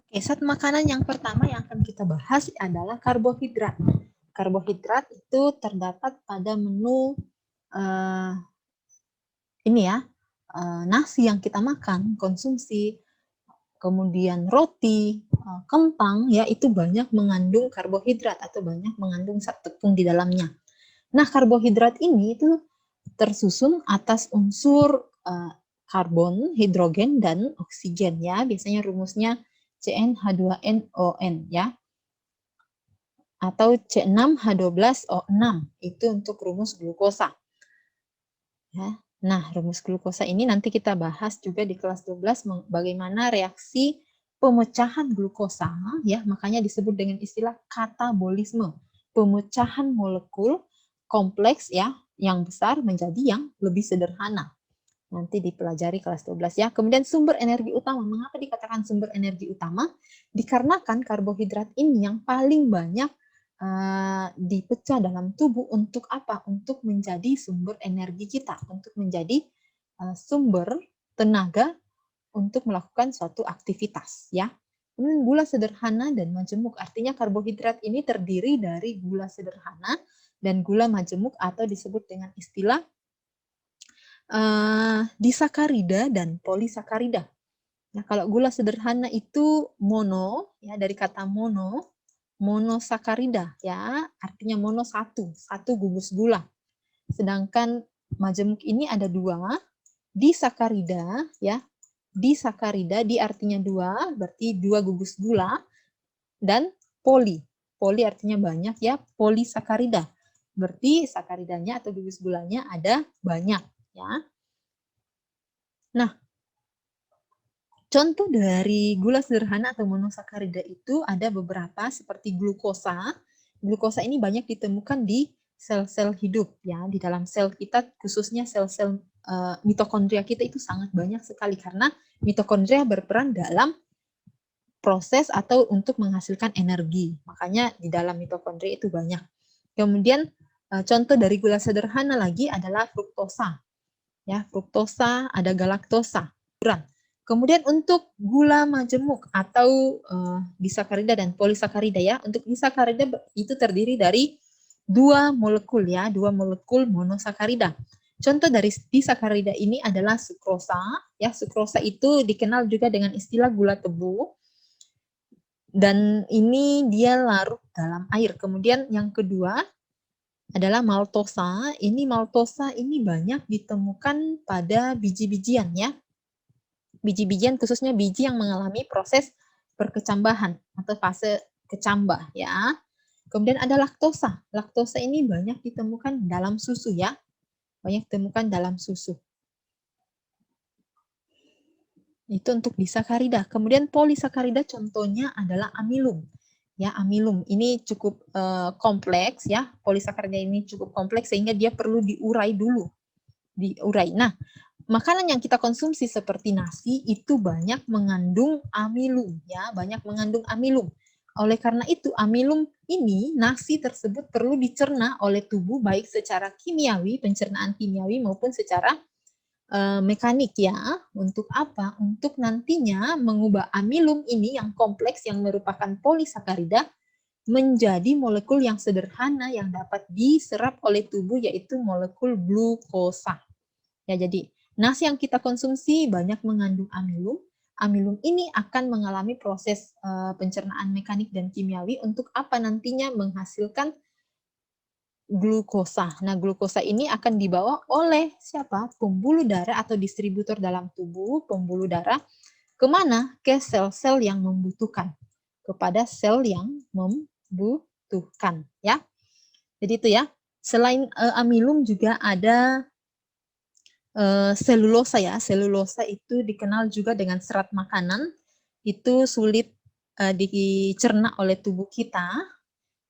Oke, zat makanan yang pertama yang akan kita bahas adalah karbohidrat. Karbohidrat itu terdapat pada menu ini ya, nasi yang kita makan, konsumsi, kemudian roti, kentang ya itu banyak mengandung karbohidrat atau banyak mengandung zat tepung di dalamnya. Nah, karbohidrat ini itu tersusun atas unsur karbon, hidrogen, dan oksigen ya. Biasanya rumusnya CnH2nOn ya. Atau C6H12O6 itu untuk rumus glukosa. Ya. Nah, rumus glukosa ini nanti kita bahas juga di kelas 12 bagaimana reaksi pemecahan glukosa ya, makanya disebut dengan istilah katabolisme. Pemecahan molekul kompleks ya, yang besar menjadi yang lebih sederhana. Nanti dipelajari kelas 12 ya. Kemudian sumber energi utama. Mengapa dikatakan sumber energi utama? Dikarenakan karbohidrat ini yang paling banyak dipecah dalam tubuh untuk apa? Untuk menjadi sumber energi kita, untuk menjadi sumber tenaga untuk melakukan suatu aktivitas ya. Kemudian gula sederhana dan majemuk, artinya karbohidrat ini terdiri dari gula sederhana dan gula majemuk atau disebut dengan istilah disakarida dan polisakarida. Nah, kalau gula sederhana itu mono ya, dari kata monosakarida ya, artinya mono satu gugus gula. Sedangkan majemuk ini ada dua, disakarida ya, disakarida di artinya dua, berarti dua gugus gula, dan poli artinya banyak ya, polisakarida berarti sakaridanya atau gugus gulanya ada banyak ya. Nah, contoh dari gula sederhana atau monosakarida itu ada beberapa seperti glukosa. Glukosa ini banyak ditemukan di sel-sel hidup ya, di dalam sel kita khususnya sel-sel mitokondria kita itu sangat banyak sekali karena mitokondria berperan dalam proses atau untuk menghasilkan energi. Makanya di dalam mitokondria itu banyak. Kemudian contoh dari gula sederhana lagi adalah fruktosa. Ya, fruktosa, ada galaktosa. Kemudian untuk gula majemuk atau disakarida dan polisakarida ya. Untuk disakarida itu terdiri dari dua molekul ya, dua molekul monosakarida. Contoh dari disakarida ini adalah sukrosa. Ya, sukrosa itu dikenal juga dengan istilah gula tebu. Dan ini dia larut dalam air. Kemudian yang kedua adalah maltosa. Ini maltosa ini banyak ditemukan pada biji-bijian ya. Biji-bijian khususnya biji yang mengalami proses perkecambahan atau fase kecambah ya. Kemudian ada laktosa. Laktosa ini banyak ditemukan dalam susu ya. Banyak ditemukan dalam susu. Itu untuk disakarida. Kemudian polisakarida contohnya adalah amilum. Ya, amilum ini cukup kompleks ya. Polisakarida ini cukup kompleks sehingga dia perlu diurai dulu. Diurai. Nah, makanan yang kita konsumsi seperti nasi itu banyak mengandung amilum ya, banyak mengandung amilum. Oleh karena itu amilum ini nasi tersebut perlu dicerna oleh tubuh baik secara kimiawi, pencernaan kimiawi maupun secara mekanik ya. Untuk apa? Untuk nantinya mengubah amilum ini yang kompleks yang merupakan polisakarida menjadi molekul yang sederhana yang dapat diserap oleh tubuh yaitu molekul glukosa. Ya, jadi nasi yang kita konsumsi banyak mengandung amilum. Amilum ini akan mengalami proses pencernaan mekanik dan kimiawi untuk apa nantinya menghasilkan glukosa. Nah, glukosa ini akan dibawa oleh siapa? Pembuluh darah atau distributor dalam tubuh, pembuluh darah kemana? Ke sel-sel yang membutuhkan, kepada sel yang membutuhkan, ya. Jadi itu ya. Selain amilum juga ada selulosa ya. Selulosa itu dikenal juga dengan serat makanan. Itu sulit dicerna oleh tubuh kita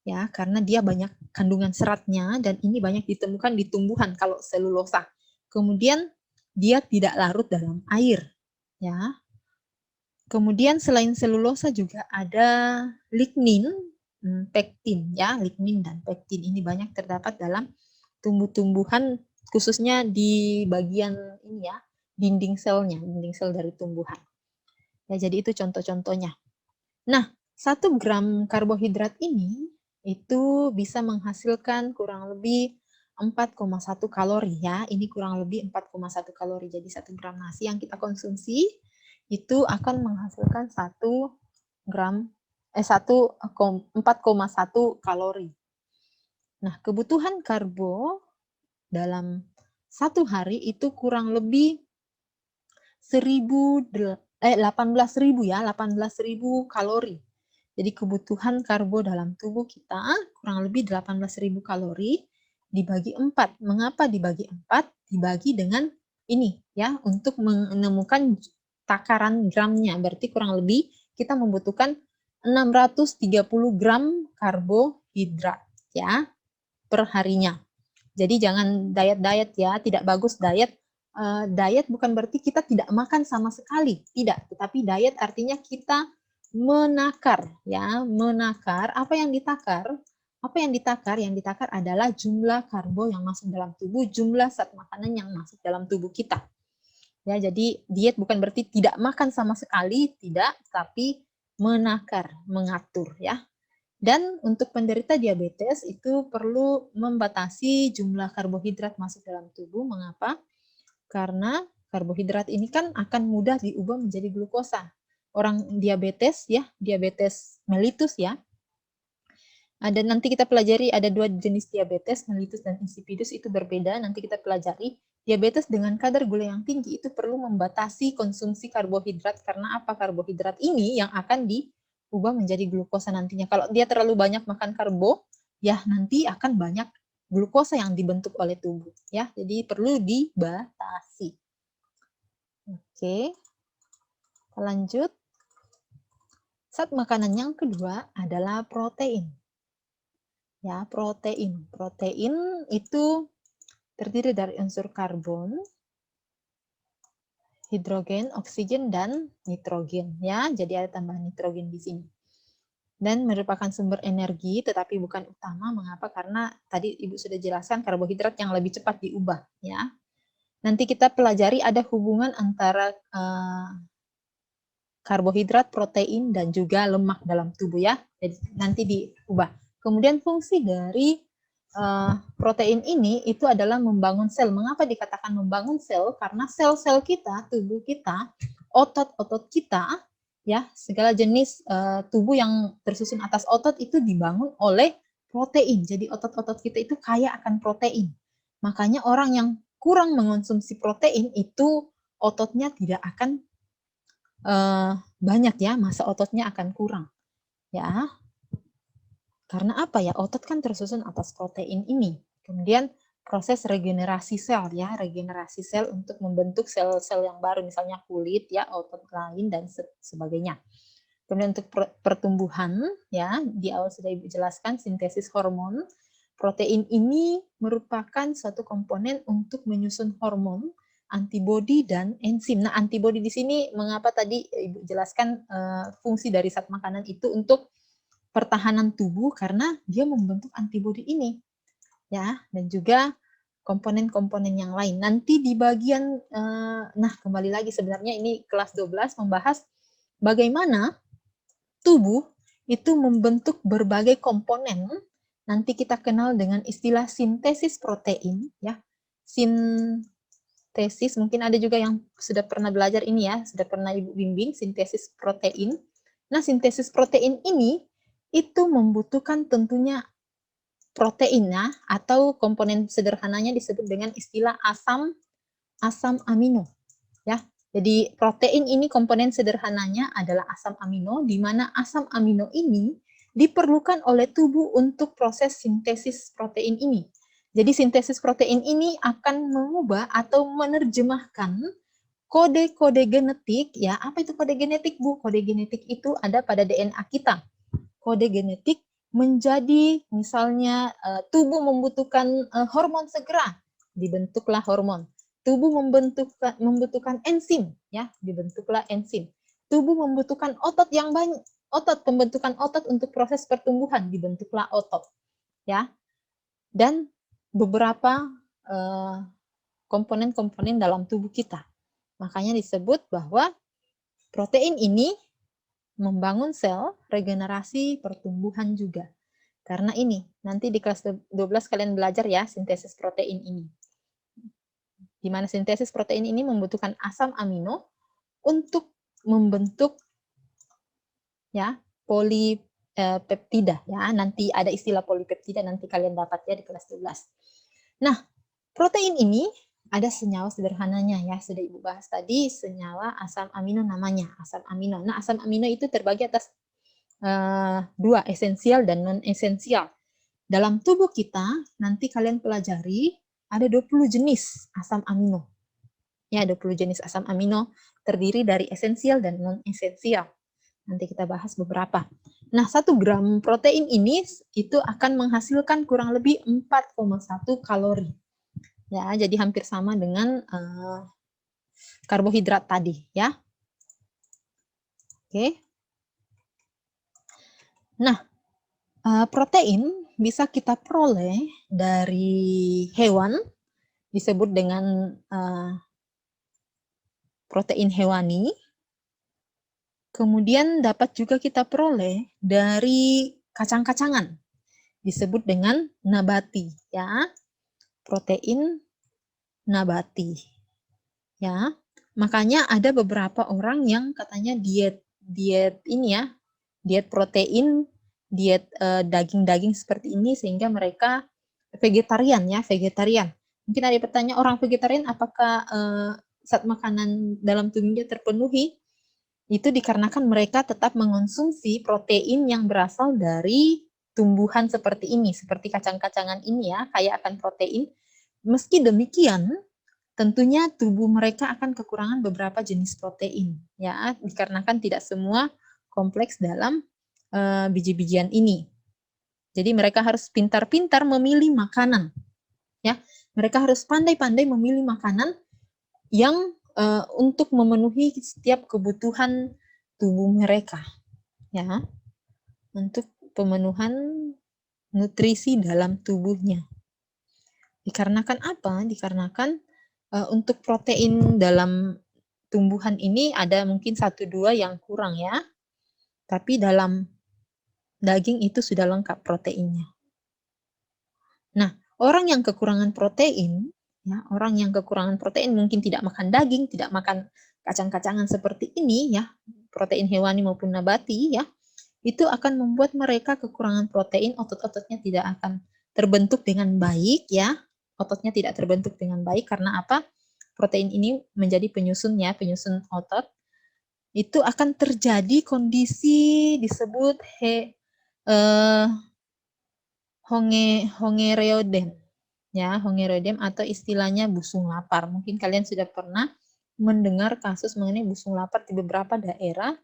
ya karena dia banyak kandungan seratnya dan ini banyak ditemukan di tumbuhan kalau selulosa. Kemudian dia tidak larut dalam air ya. Kemudian selain selulosa juga ada lignin, pektin ya, lignin dan pektin ini banyak terdapat dalam tumbuh-tumbuhan khususnya di bagian ini ya, dinding selnya, dinding sel dari tumbuhan. Ya, jadi itu contoh-contohnya. Nah, 1 gram karbohidrat ini itu bisa menghasilkan kurang lebih 4,1 kalori ya. Ini kurang lebih 4,1 kalori. Jadi 1 gram nasi yang kita konsumsi itu akan menghasilkan 1 gram 4,1 kalori. Nah, kebutuhan karbo dalam 1 hari itu kurang lebih 18.000 ya, 18.000 kalori. Jadi kebutuhan karbo dalam tubuh kita kurang lebih 18.000 kalori dibagi 4. Mengapa dibagi 4? Dibagi dengan ini ya, untuk menemukan takaran gramnya. Berarti kurang lebih kita membutuhkan 630 gram karbohidrat ya per harinya. Jadi jangan diet-diet ya, tidak bagus diet. Diet bukan berarti kita tidak makan sama sekali, tidak. Tetapi diet artinya kita menakar ya, menakar. Apa yang ditakar? Apa yang ditakar? Yang ditakar adalah jumlah karbo yang masuk dalam tubuh, jumlah zat makanan yang masuk dalam tubuh kita. Ya, jadi diet bukan berarti tidak makan sama sekali, tidak, tapi menakar, mengatur ya. Dan untuk penderita diabetes itu perlu membatasi jumlah karbohidrat masuk dalam tubuh. Mengapa? Karena karbohidrat ini kan akan mudah diubah menjadi glukosa. Orang diabetes ya, diabetes mellitus ya. Ada nanti kita pelajari ada 2 jenis diabetes, mellitus dan insipidus itu berbeda. Nanti kita pelajari. Diabetes dengan kadar gula yang tinggi itu perlu membatasi konsumsi karbohidrat karena apa? Karbohidrat ini yang akan diubah menjadi glukosa nantinya. Kalau dia terlalu banyak makan karbo, ya nanti akan banyak glukosa yang dibentuk oleh tubuh ya. Jadi perlu dibatasi. Oke. Kita lanjut. Zat makanan yang kedua adalah protein. Ya, protein. Protein itu terdiri dari unsur karbon, hidrogen, oksigen, dan nitrogen. Ya, jadi ada tambahan nitrogen di sini. Dan merupakan sumber energi, tetapi bukan utama. Mengapa? Karena tadi Ibu sudah jelaskan karbohidrat yang lebih cepat diubah. Ya, nanti kita pelajari ada hubungan antara karbohidrat, protein, dan juga lemak dalam tubuh ya. Jadi nanti diubah. Kemudian fungsi dari protein ini itu adalah membangun sel. Mengapa dikatakan membangun sel? Karena sel-sel kita, tubuh kita, otot-otot kita, ya segala jenis tubuh yang tersusun atas otot itu dibangun oleh protein. Jadi otot-otot kita itu kaya akan protein. Makanya orang yang kurang mengonsumsi protein itu ototnya tidak akan banyak ya, masa ototnya akan kurang. Ya, karena apa ya? Otot kan tersusun atas protein ini. Kemudian proses regenerasi sel ya, regenerasi sel untuk membentuk sel-sel yang baru, misalnya kulit ya, otot lain dan sebagainya. Kemudian untuk pertumbuhan ya, di awal sudah Ibu jelaskan sintesis hormon. Protein ini merupakan suatu komponen untuk menyusun hormon, antibodi dan enzim. Nah, antibodi di sini mengapa tadi Ibu jelaskan fungsi dari zat makanan itu untuk pertahanan tubuh karena dia membentuk antibodi ini. Ya, dan juga komponen-komponen yang lain. Nanti di bagian nah kembali lagi sebenarnya ini kelas 12 membahas bagaimana tubuh itu membentuk berbagai komponen. Nanti kita kenal dengan istilah sintesis protein ya. Sintesis mungkin ada juga yang sudah pernah belajar ini ya, sudah pernah Ibu bimbing sintesis protein. Nah, sintesis protein ini itu membutuhkan tentunya proteinnya atau komponen sederhananya disebut dengan istilah asam amino ya. Jadi protein ini komponen sederhananya adalah asam amino, di mana asam amino ini diperlukan oleh tubuh untuk proses sintesis protein ini. Jadi sintesis protein ini akan mengubah atau menerjemahkan kode-kode genetik ya. Apa itu kode genetik, Bu? Kode genetik itu ada pada DNA kita. Kode genetik menjadi misalnya tubuh membutuhkan hormon segera, dibentuklah hormon. Tubuh membutuhkan enzim, ya, dibentuklah enzim. Tubuh membutuhkan otot yang banyak, pembentukan otot untuk proses pertumbuhan, dibentuklah otot, ya. Dan beberapa komponen-komponen dalam tubuh kita. Makanya disebut bahwa protein ini membangun sel, regenerasi, pertumbuhan juga. Karena ini, nanti di kelas 12 kalian belajar ya sintesis protein ini. Di mana sintesis protein ini membutuhkan asam amino untuk membentuk ya polipeptida ya. Nanti ada istilah polipeptida nanti kalian dapat ya di kelas 12. Nah, protein ini ada senyawa sederhananya ya, sudah Ibu bahas tadi, senyawa asam amino namanya, asam amino. Nah, asam amino itu terbagi atas dua, esensial dan non esensial. Dalam tubuh kita nanti kalian pelajari ada 20 jenis asam amino. Ya, 20 jenis asam amino terdiri dari esensial dan non esensial. Nanti kita bahas beberapa. Nah, 1 gram protein ini itu akan menghasilkan kurang lebih 4,1 kalori. Ya, jadi hampir sama dengan karbohidrat tadi, ya. Oke. Nah, protein bisa kita peroleh dari hewan, disebut dengan protein hewani. Kemudian dapat juga kita peroleh dari kacang-kacangan, disebut dengan nabati, ya. Protein nabati. Ya. Makanya ada beberapa orang yang katanya diet ini ya, diet protein, diet daging-daging seperti ini sehingga mereka vegetarian ya, vegetarian. Mungkin ada pertanyaan, orang vegetarian apakah zat makanan dalam tubuhnya terpenuhi? Itu dikarenakan mereka tetap mengonsumsi protein yang berasal dari tumbuhan seperti ini, seperti kacang-kacangan ini ya, kaya akan protein. Meski demikian, tentunya tubuh mereka akan kekurangan beberapa jenis protein, ya, dikarenakan tidak semua kompleks dalam biji-bijian ini. Jadi mereka harus pintar-pintar memilih makanan, ya. Mereka harus pandai-pandai memilih makanan yang untuk memenuhi setiap kebutuhan tubuh mereka, ya, untuk pemenuhan nutrisi dalam tubuhnya. Dikarenakan apa? Dikarenakan untuk protein dalam tumbuhan ini ada mungkin 1-2 yang kurang ya. Tapi dalam daging itu sudah lengkap proteinnya. Nah, orang yang kekurangan protein, ya, orang yang kekurangan protein mungkin tidak makan daging, tidak makan kacang-kacangan seperti ini ya, protein hewani maupun nabati ya, itu akan membuat mereka kekurangan protein, otot-ototnya tidak akan terbentuk dengan baik ya. Ototnya tidak terbentuk dengan baik karena apa? Protein ini menjadi penyusunnya, penyusun otot. Itu akan terjadi kondisi disebut hongeroedem. Ya, hongeroedem atau istilahnya busung lapar. Mungkin kalian sudah pernah mendengar kasus mengenai busung lapar di beberapa daerah.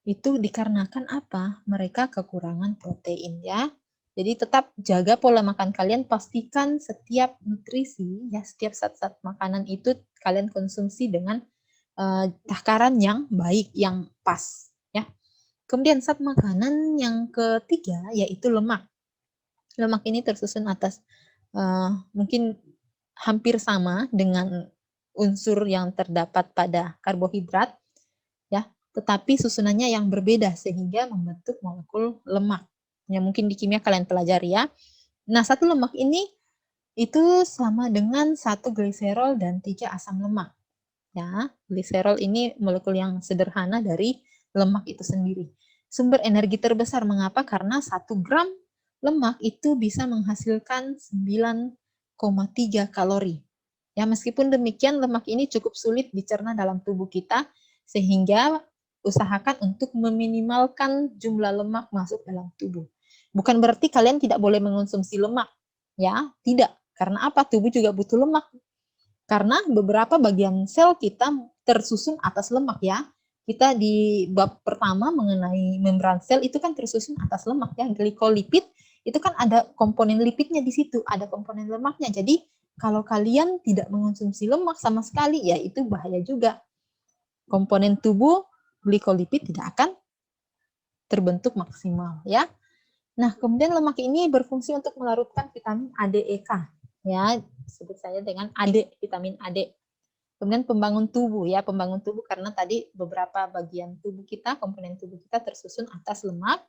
Itu dikarenakan apa? Mereka kekurangan protein ya. Jadi tetap jaga pola makan kalian, pastikan setiap nutrisi ya, setiap zat-zat makanan itu kalian konsumsi dengan takaran yang baik, yang pas ya. Kemudian zat makanan yang ketiga yaitu lemak. Lemak ini tersusun atas mungkin hampir sama dengan unsur yang terdapat pada karbohidrat ya, tetapi susunannya yang berbeda sehingga membentuk molekul lemak. Ya mungkin di kimia kalian pelajari ya. Nah, 1 lemak ini itu sama dengan 1 gliserol dan 3 asam lemak. Ya, gliserol ini molekul yang sederhana dari lemak itu sendiri. Sumber energi terbesar mengapa? Karena 1 gram lemak itu bisa menghasilkan 9,3 kalori. Ya, meskipun demikian lemak ini cukup sulit dicerna dalam tubuh kita sehingga usahakan untuk meminimalkan jumlah lemak masuk dalam tubuh. Bukan berarti kalian tidak boleh mengonsumsi lemak, ya, tidak. Karena apa? Tubuh juga butuh lemak. Karena beberapa bagian sel kita tersusun atas lemak ya. Kita di bab pertama mengenai membran sel itu kan tersusun atas lemak ya. Glikolipid itu kan ada komponen lipidnya di situ, ada komponen lemaknya. Jadi kalau kalian tidak mengonsumsi lemak sama sekali ya itu bahaya juga. Komponen tubuh glikolipid tidak akan terbentuk maksimal ya. Nah, kemudian lemak ini berfungsi untuk melarutkan vitamin A, D, E, K. Ya, sebut saja dengan AD, vitamin AD. Kemudian pembangun tubuh ya, pembangun tubuh karena tadi beberapa bagian tubuh kita, komponen tubuh kita tersusun atas lemak.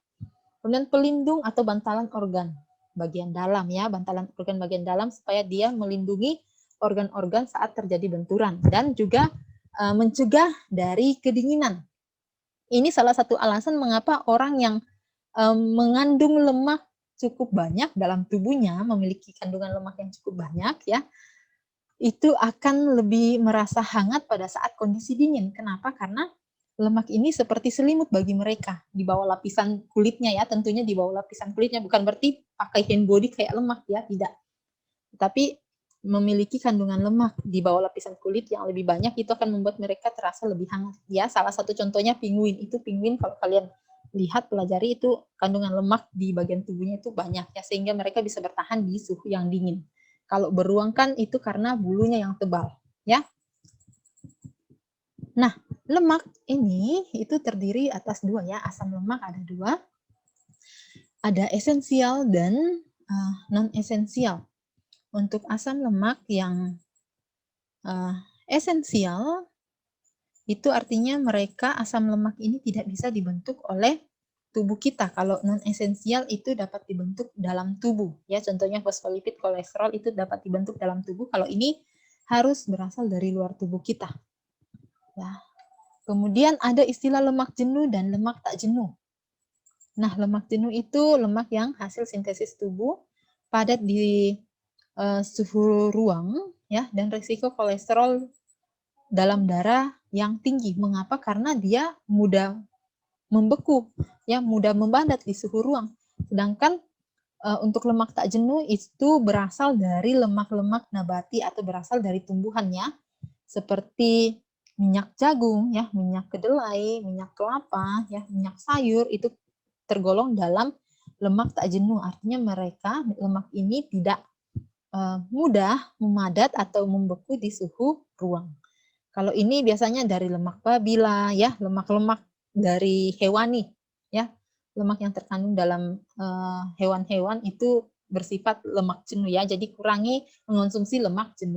Kemudian pelindung atau bantalan organ bagian dalam ya, bantalan organ bagian dalam supaya dia melindungi organ-organ saat terjadi benturan dan juga mencegah dari kedinginan. Ini salah satu alasan mengapa orang yang mengandung lemak cukup banyak dalam tubuhnya, memiliki kandungan lemak yang cukup banyak ya, itu akan lebih merasa hangat pada saat kondisi dingin. Kenapa? Karena lemak ini seperti selimut bagi mereka di bawah lapisan kulitnya ya, tentunya di bawah lapisan kulitnya, bukan berarti pakai hand body kayak lemak ya, tidak. Tapi memiliki kandungan lemak di bawah lapisan kulit yang lebih banyak itu akan membuat mereka terasa lebih hangat. Ya, salah satu contohnya penguin. Itu penguin kalau kalian lihat pelajari itu kandungan lemak di bagian tubuhnya itu banyak ya, sehingga mereka bisa bertahan di suhu yang dingin. Kalau beruang kan itu karena bulunya yang tebal, ya. Nah, lemak ini itu terdiri atas dua ya, asam lemak ada dua. Ada esensial dan non-esensial. Untuk asam lemak yang esensial, itu artinya mereka asam lemak ini tidak bisa dibentuk oleh tubuh kita. Kalau non-esensial itu dapat dibentuk dalam tubuh. Ya, contohnya fosfolipid, kolesterol itu dapat dibentuk dalam tubuh. Kalau ini harus berasal dari luar tubuh kita. Ya. Kemudian ada istilah lemak jenuh dan lemak tak jenuh. Nah, lemak jenuh itu lemak yang hasil sintesis tubuh, padat di suhu ruang, ya, dan risiko kolesterol dalam darah yang tinggi. Mengapa? Karena dia mudah membeku, ya, mudah membadat di suhu ruang. Sedangkan untuk lemak tak jenuh itu berasal dari lemak-lemak nabati atau berasal dari tumbuhannya, seperti minyak jagung, ya, minyak kedelai, minyak kelapa, ya, minyak sayur itu tergolong dalam lemak tak jenuh. Artinya mereka lemak ini tidak mudah memadat atau membeku di suhu ruang. Kalau ini biasanya dari lemak babi lah, ya, lemak-lemak dari hewani, ya, lemak yang terkandung dalam hewan-hewan itu bersifat lemak jenuh ya. Jadi kurangi mengonsumsi lemak jenuh.